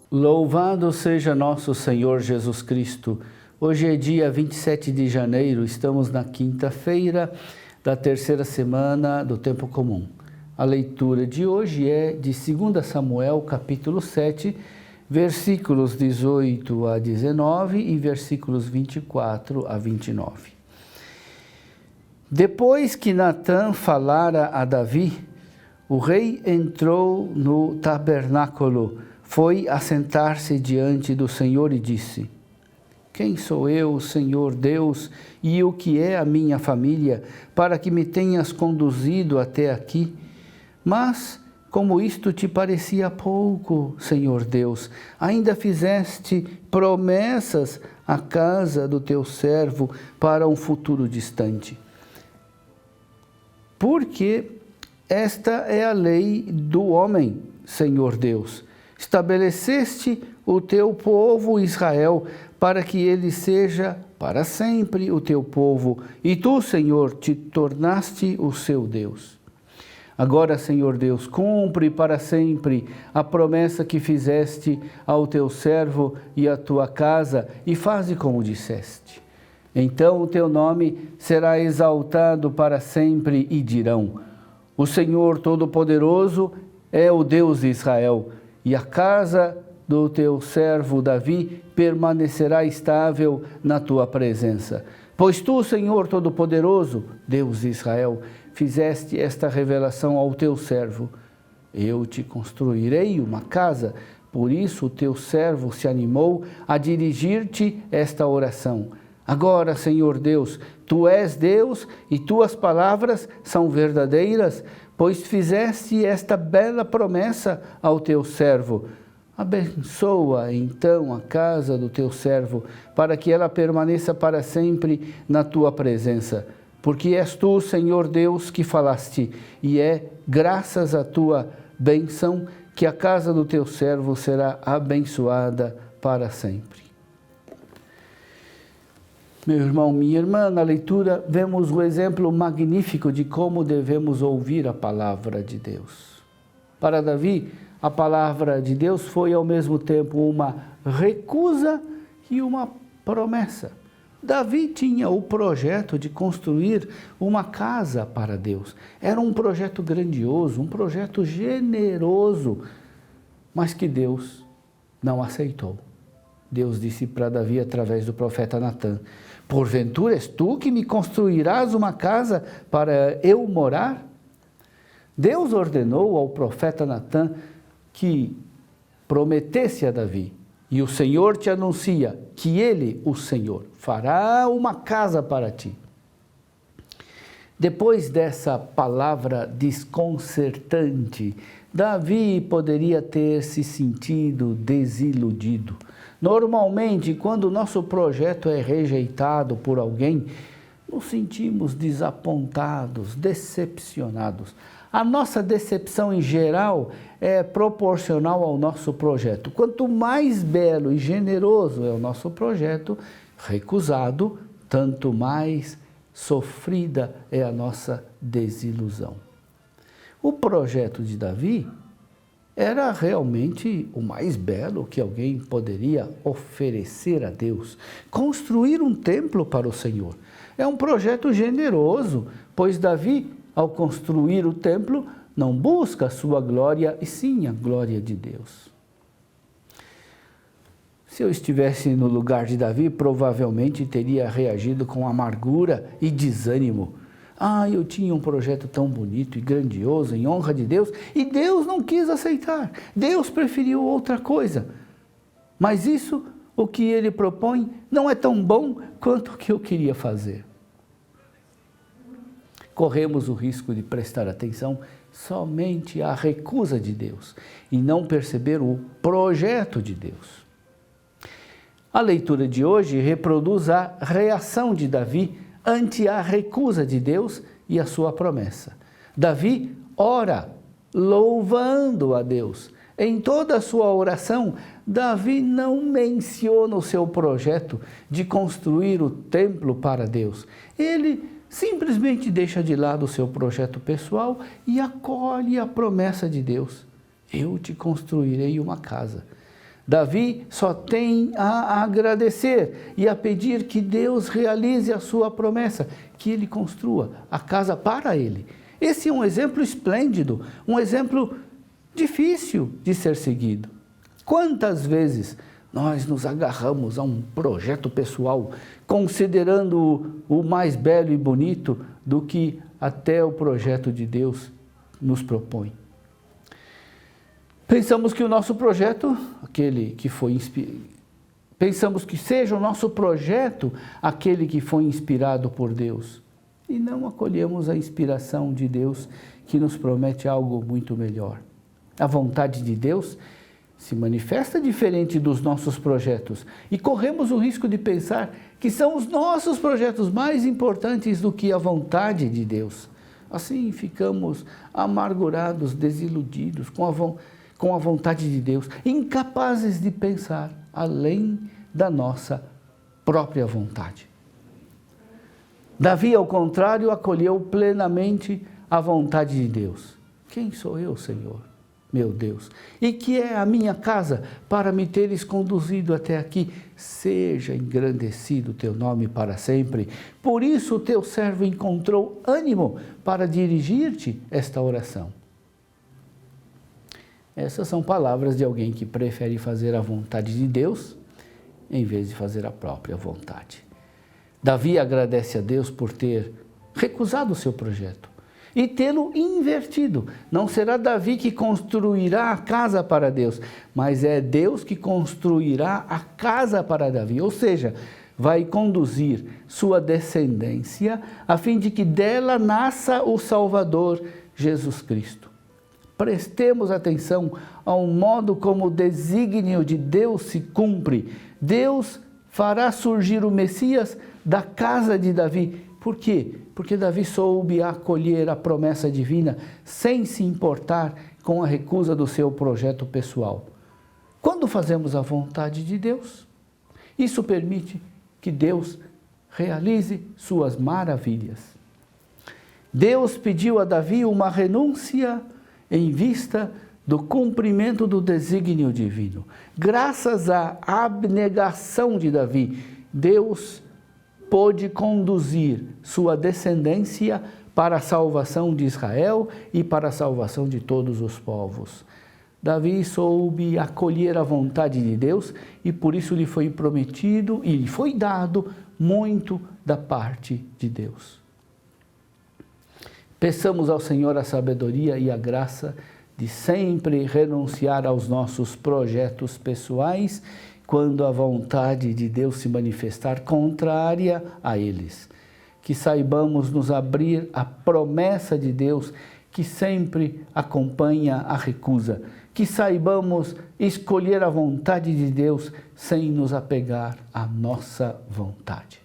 Louvado seja nosso Senhor Jesus Cristo. Hoje é dia 27 de janeiro, estamos na quinta-feira da terceira semana do Tempo Comum. A leitura de hoje é de 2 Samuel, capítulo 7, versículos 18 a 19 e versículos 24 a 29. Depois que Natã falara a Davi, o rei entrou no tabernáculo, foi assentar-se diante do Senhor e disse: Quem sou eu, Senhor Deus, e o que é a minha família, para que me tenhas conduzido até aqui? Mas, como isto te parecia pouco, Senhor Deus, ainda fizeste promessas à casa do teu servo para um futuro distante. Porque esta é a lei do homem, Senhor Deus. Estabeleceste o teu povo Israel, para que ele seja para sempre o teu povo, e tu, Senhor, te tornaste o seu Deus. Agora, Senhor Deus, cumpre para sempre a promessa que fizeste ao teu servo e à tua casa, e faze como disseste. Então o teu nome será exaltado para sempre, e dirão: O Senhor Todo-Poderoso é o Deus de Israel, e a casa do teu servo Davi permanecerá estável na tua presença. Pois tu, Senhor Todo-Poderoso, Deus de Israel, fizeste esta revelação ao teu servo: Eu te construirei uma casa. Por isso o teu servo se animou a dirigir-te esta oração. Agora, Senhor Deus, tu és Deus e tuas palavras são verdadeiras, pois fizeste esta bela promessa ao teu servo. Abençoa então a casa do teu servo, para que ela permaneça para sempre na tua presença. Porque és tu, Senhor Deus, que falaste, e é graças à tua bênção que a casa do teu servo será abençoada para sempre. Meu irmão, minha irmã, na leitura vemos o exemplo magnífico de como devemos ouvir a palavra de Deus. Para Davi, a palavra de Deus foi ao mesmo tempo uma recusa e uma promessa. Davi tinha o projeto de construir uma casa para Deus. Era um projeto grandioso, um projeto generoso, mas que Deus não aceitou. Deus disse para Davi através do profeta Natã: Porventura és tu que me construirás uma casa para eu morar? Deus ordenou ao profeta Natã que prometesse a Davi: E o Senhor te anuncia que Ele, o Senhor, fará uma casa para ti. Depois dessa palavra desconcertante, Davi poderia ter se sentido desiludido. Normalmente, quando o nosso projeto é rejeitado por alguém, nos sentimos desapontados, decepcionados. A nossa decepção, em geral, é proporcional ao nosso projeto. Quanto mais belo e generoso é o nosso projeto, recusado, tanto mais sofrida é a nossa desilusão. O projeto de Davi era realmente o mais belo que alguém poderia oferecer a Deus. Construir um templo para o Senhor. É um projeto generoso, pois Davi, ao construir o templo, não busca a sua glória, e sim a glória de Deus. Se eu estivesse no lugar de Davi, provavelmente teria reagido com amargura e desânimo. Eu tinha um projeto tão bonito e grandioso em honra de Deus, e Deus não quis aceitar. Deus preferiu outra coisa. Mas isso, o que ele propõe, não é tão bom quanto o que eu queria fazer. Corremos o risco de prestar atenção somente à recusa de Deus e não perceber o projeto de Deus. A leitura de hoje reproduz a reação de Davi ante a recusa de Deus e a sua promessa. Davi ora, louvando a Deus. Em toda a sua oração, Davi não menciona o seu projeto de construir o templo para Deus. Ele simplesmente deixa de lado o seu projeto pessoal e acolhe a promessa de Deus. Eu te construirei uma casa. Davi só tem a agradecer e a pedir que Deus realize a sua promessa, que ele construa a casa para ele. Esse é um exemplo esplêndido, um exemplo difícil de ser seguido. Quantas vezes nós nos agarramos a um projeto pessoal, considerando o mais belo e bonito do que até o projeto de Deus nos propõe. Pensamos que o nosso projeto, pensamos que seja o nosso projeto aquele que foi inspirado por Deus. E não acolhemos a inspiração de Deus que nos promete algo muito melhor. A vontade de Deus se manifesta diferente dos nossos projetos e corremos o risco de pensar que são os nossos projetos mais importantes do que a vontade de Deus. Assim ficamos amargurados, desiludidos com a vontade de Deus, incapazes de pensar além da nossa própria vontade. Davi, ao contrário, acolheu plenamente a vontade de Deus. Quem sou eu, Senhor, meu Deus? E que é a minha casa para me teres conduzido até aqui? Seja engrandecido o teu nome para sempre. Por isso o teu servo encontrou ânimo para dirigir-te esta oração. Essas são palavras de alguém que prefere fazer a vontade de Deus em vez de fazer a própria vontade. Davi agradece a Deus por ter recusado o seu projeto e tê-lo invertido. Não será Davi que construirá a casa para Deus, mas é Deus que construirá a casa para Davi, ou seja, vai conduzir sua descendência a fim de que dela nasça o Salvador, Jesus Cristo. Prestemos atenção ao modo como o desígnio de Deus se cumpre. Deus fará surgir o Messias da casa de Davi. Por quê? Porque Davi soube acolher a promessa divina sem se importar com a recusa do seu projeto pessoal. Quando fazemos a vontade de Deus, isso permite que Deus realize suas maravilhas. Deus pediu a Davi uma renúncia em vista do cumprimento do desígnio divino. Graças à abnegação de Davi, Deus pôde conduzir sua descendência para a salvação de Israel e para a salvação de todos os povos. Davi soube acolher a vontade de Deus e por isso lhe foi prometido e lhe foi dado muito da parte de Deus. Peçamos ao Senhor a sabedoria e a graça de sempre renunciar aos nossos projetos pessoais quando a vontade de Deus se manifestar contrária a eles. Que saibamos nos abrir à promessa de Deus que sempre acompanha a recusa. Que saibamos escolher a vontade de Deus sem nos apegar à nossa vontade.